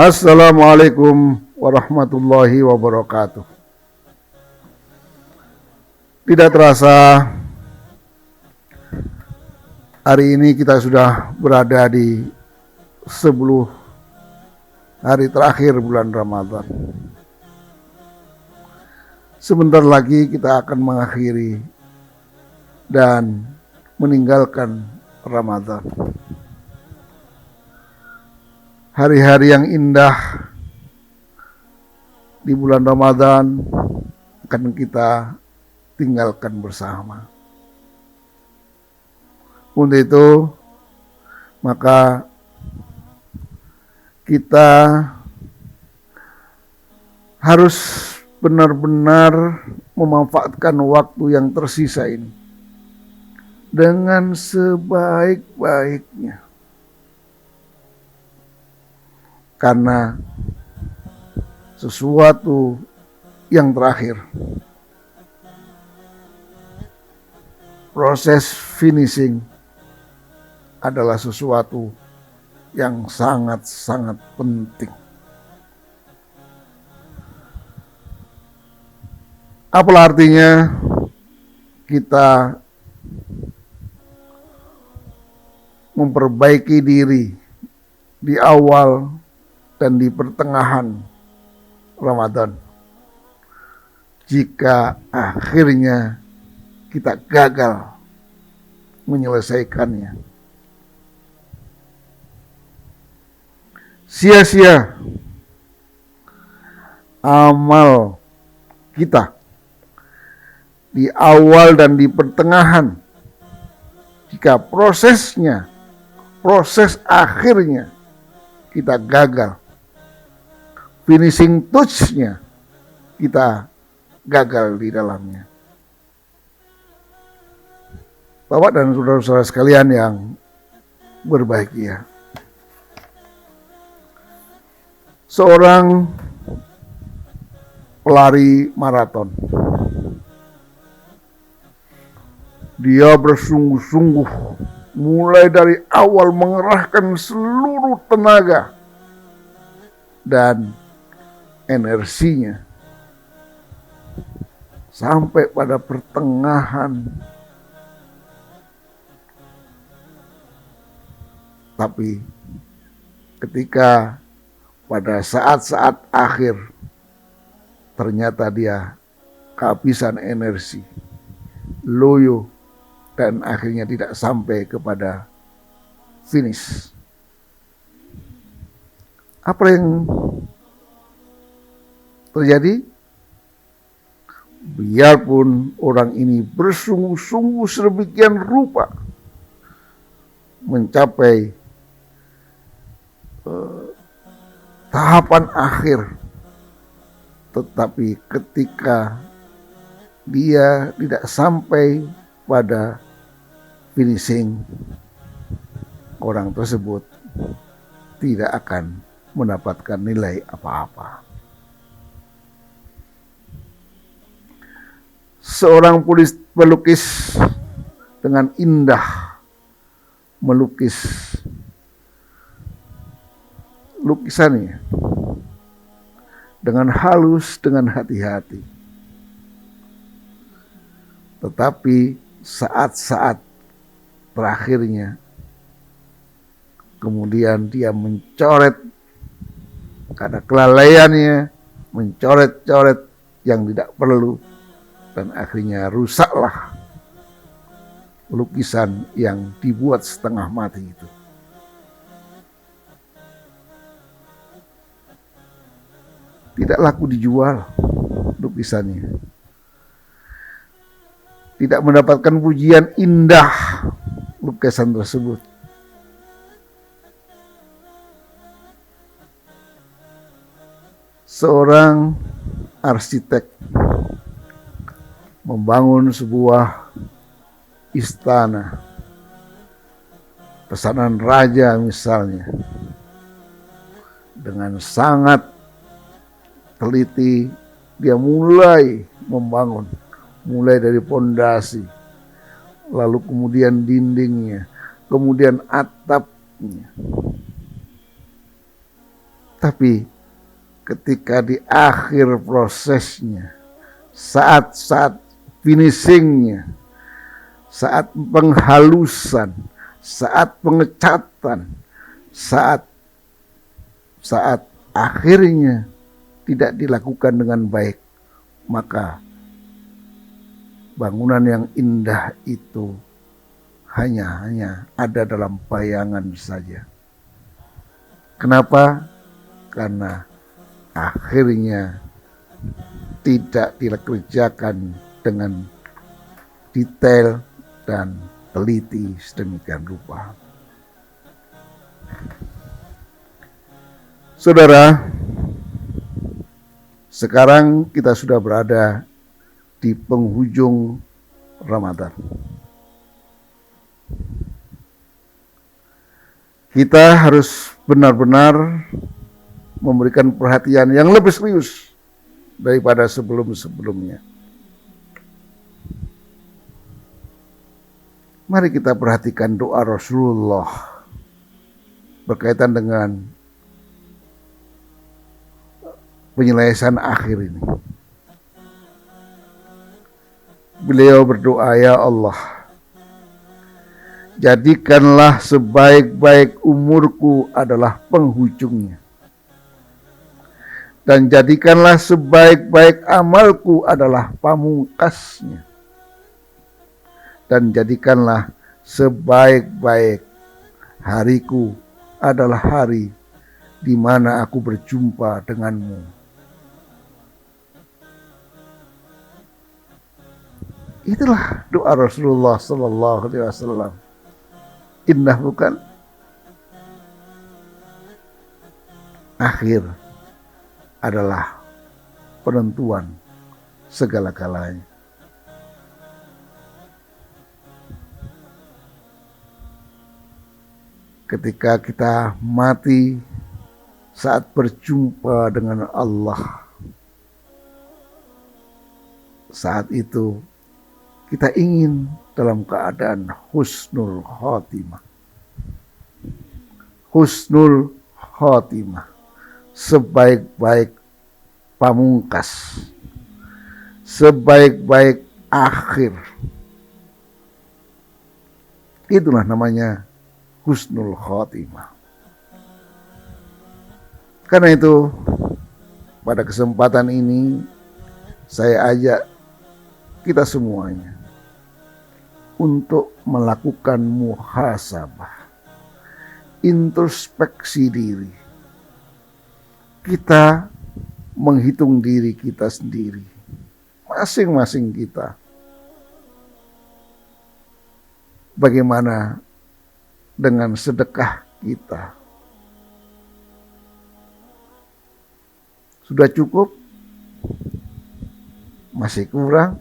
Assalamualaikum warahmatullahi wabarakatuh. Tidak terasa hari ini kita sudah berada di 10 hari terakhir bulan Ramadan. Sebentar lagi kita akan mengakhiri dan meninggalkan Ramadan. Hari-hari yang indah di bulan Ramadan akan kita tinggalkan bersama. Untuk itu, maka kita harus benar-benar memanfaatkan waktu yang tersisa ini dengan sebaik-baiknya. Karena sesuatu yang terakhir, proses finishing adalah sesuatu yang sangat-sangat penting. Apalah artinya kita memperbaiki diri di awal dan di pertengahan Ramadan jika akhirnya kita gagal menyelesaikannya. Sia-sia amal kita di awal dan di pertengahan jika proses akhirnya kita gagal. Finishing touch-nya kita gagal di dalamnya. Bapak dan saudara-saudara sekalian yang berbahagia, seorang pelari maraton, dia bersungguh-sungguh mulai dari awal mengerahkan seluruh tenaga dan energinya sampai pada pertengahan. Tapi ketika pada saat-saat akhir ternyata dia kehabisan energi, loyo, dan akhirnya tidak sampai kepada finish. Apa yang terjadi? Biarpun orang ini bersungguh-sungguh sedemikian rupa mencapai tahapan akhir, tetapi ketika dia tidak sampai pada finishing, orang tersebut tidak akan mendapatkan nilai apa-apa. Seorang pelukis dengan indah melukis lukisannya dengan halus, dengan hati-hati. Tetapi saat-saat terakhirnya kemudian dia mencoret karena kelalaiannya, mencoret-coret yang tidak perlu, dan akhirnya rusaklah lukisan yang dibuat setengah mati itu. Tidak laku dijual lukisannya. Tidak mendapatkan pujian indah lukisan tersebut. Seorang arsitek membangun sebuah istana, pesanan raja misalnya, dengan sangat teliti dia mulai membangun, mulai dari pondasi, lalu kemudian dindingnya, kemudian atapnya. Tapi ketika di akhir prosesnya, saat finishingnya, saat penghalusan, saat pengecatan, saat akhirnya tidak dilakukan dengan baik, maka bangunan yang indah itu hanya ada dalam bayangan saja. Kenapa? Karena akhirnya tidak dikerjakan dengan detail dan teliti sedemikian rupa. Saudara, sekarang kita sudah berada di penghujung Ramadan. Kita harus benar-benar memberikan perhatian yang lebih serius daripada sebelum-sebelumnya. Mari kita perhatikan doa Rasulullah berkaitan dengan penyelesaian akhir ini. Beliau berdoa, ya Allah, jadikanlah sebaik-baik umurku adalah penghujungnya. Dan jadikanlah sebaik-baik amalku adalah pamungkasnya. Dan jadikanlah sebaik-baik hariku adalah hari di mana aku berjumpa denganmu. Itulah doa Rasulullah sallallahu alaihi wasallam. Indah bukan? Akhir adalah penentuan segala-galanya. Ketika kita mati saat berjumpa dengan Allah, saat itu kita ingin dalam keadaan husnul khotimah. Husnul khotimah, sebaik-baik pamungkas, sebaik-baik akhir. Itulah namanya husnul khotimah. Karena itu, pada kesempatan ini saya ajak kita semuanya untuk melakukan muhasabah, introspeksi diri. Kita menghitung diri kita sendiri, masing-masing kita. Bagaimana dengan sedekah kita? Sudah cukup? Masih kurang?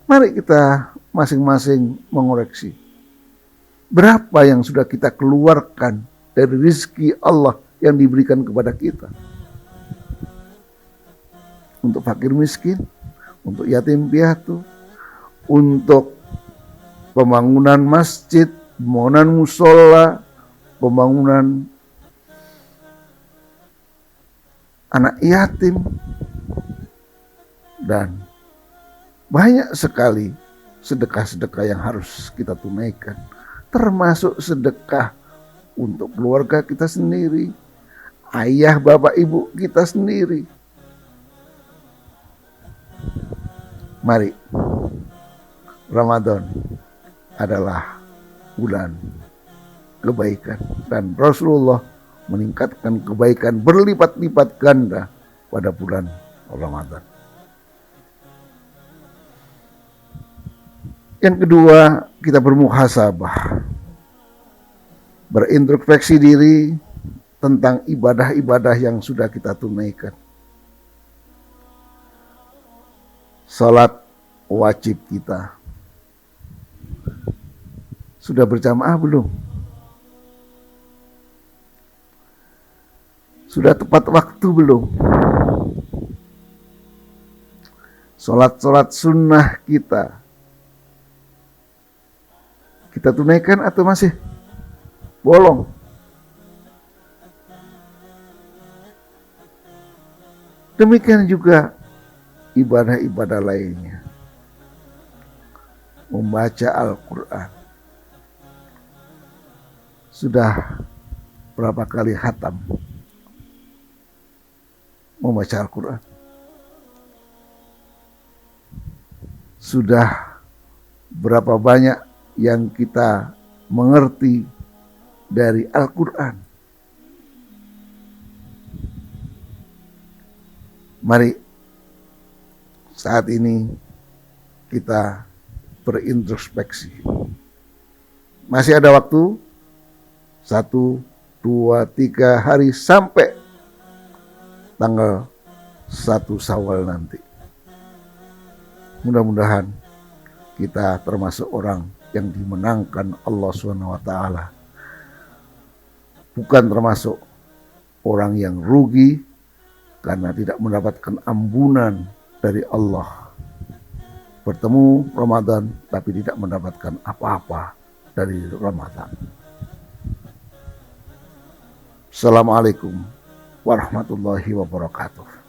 Mari kita masing-masing mengoreksi. Berapa yang sudah kita keluarkan dari rezeki Allah yang diberikan kepada kita? Untuk fakir miskin, untuk yatim piatu, untuk pembangunan masjid, pembangunan musola, pembangunan anak yatim, dan banyak sekali sedekah-sedekah yang harus kita tunaikan, termasuk sedekah untuk keluarga kita sendiri, ayah, bapak, ibu kita sendiri. Mari, Ramadan adalah bulan kebaikan, dan Rasulullah meningkatkan kebaikan berlipat-lipat ganda pada bulan Ramadan. Yang kedua, kita bermuhasabah, berintrospeksi diri tentang ibadah-ibadah yang sudah kita tunaikan. Salat wajib kita sudah berjamaah belum? Sudah tepat waktu belum? Salat sunnah kita tunaikan atau masih bolong? Demikian juga ibadah-ibadah lainnya. Membaca Al-Quran. Sudah berapa kali khatam membaca Al-Quran? Sudah berapa banyak yang kita mengerti dari Al-Quran? Mari saat ini kita berintrospeksi. Masih ada waktu 1, 2, 3 hari sampai tanggal 1 Syawal nanti. Mudah-mudahan kita termasuk orang yang dimenangkan Allah SWT. Bukan termasuk orang yang rugi karena tidak mendapatkan ampunan dari Allah. Bertemu Ramadan tapi tidak mendapatkan apa-apa dari Ramadan. Assalamualaikum warahmatullahi wabarakatuh.